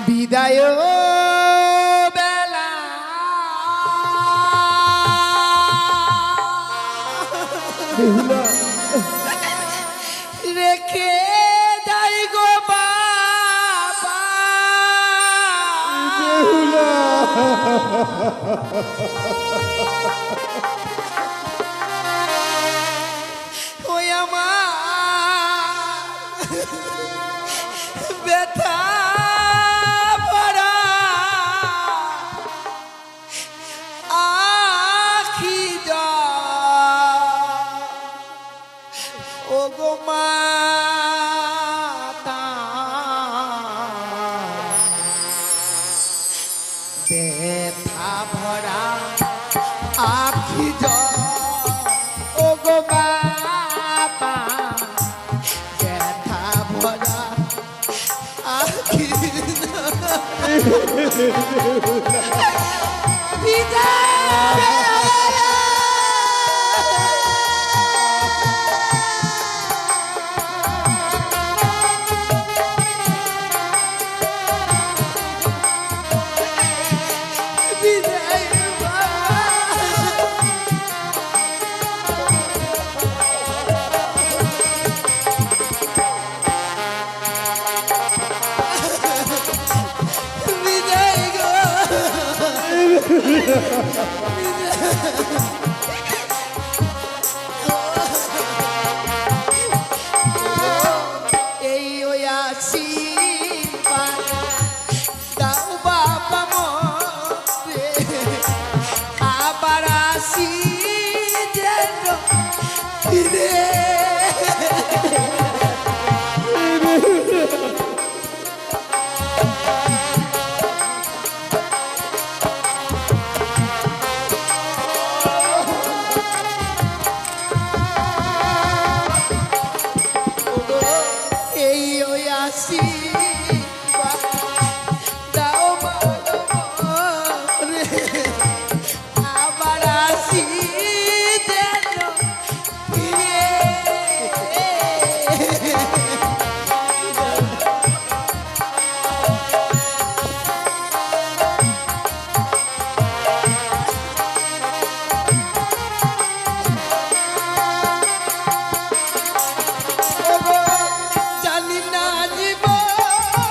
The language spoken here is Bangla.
বিদায় বেলা রেখে যাই গো বাবা ওই আমার ব্যথা ভরা আখি ও গো মাতা ব্যথা ভরা আখি ও গো মাতা ব্যথা ভরা আখি এই ওয়াসি দাও বাবা মরে আবার আসি যেন ফিরে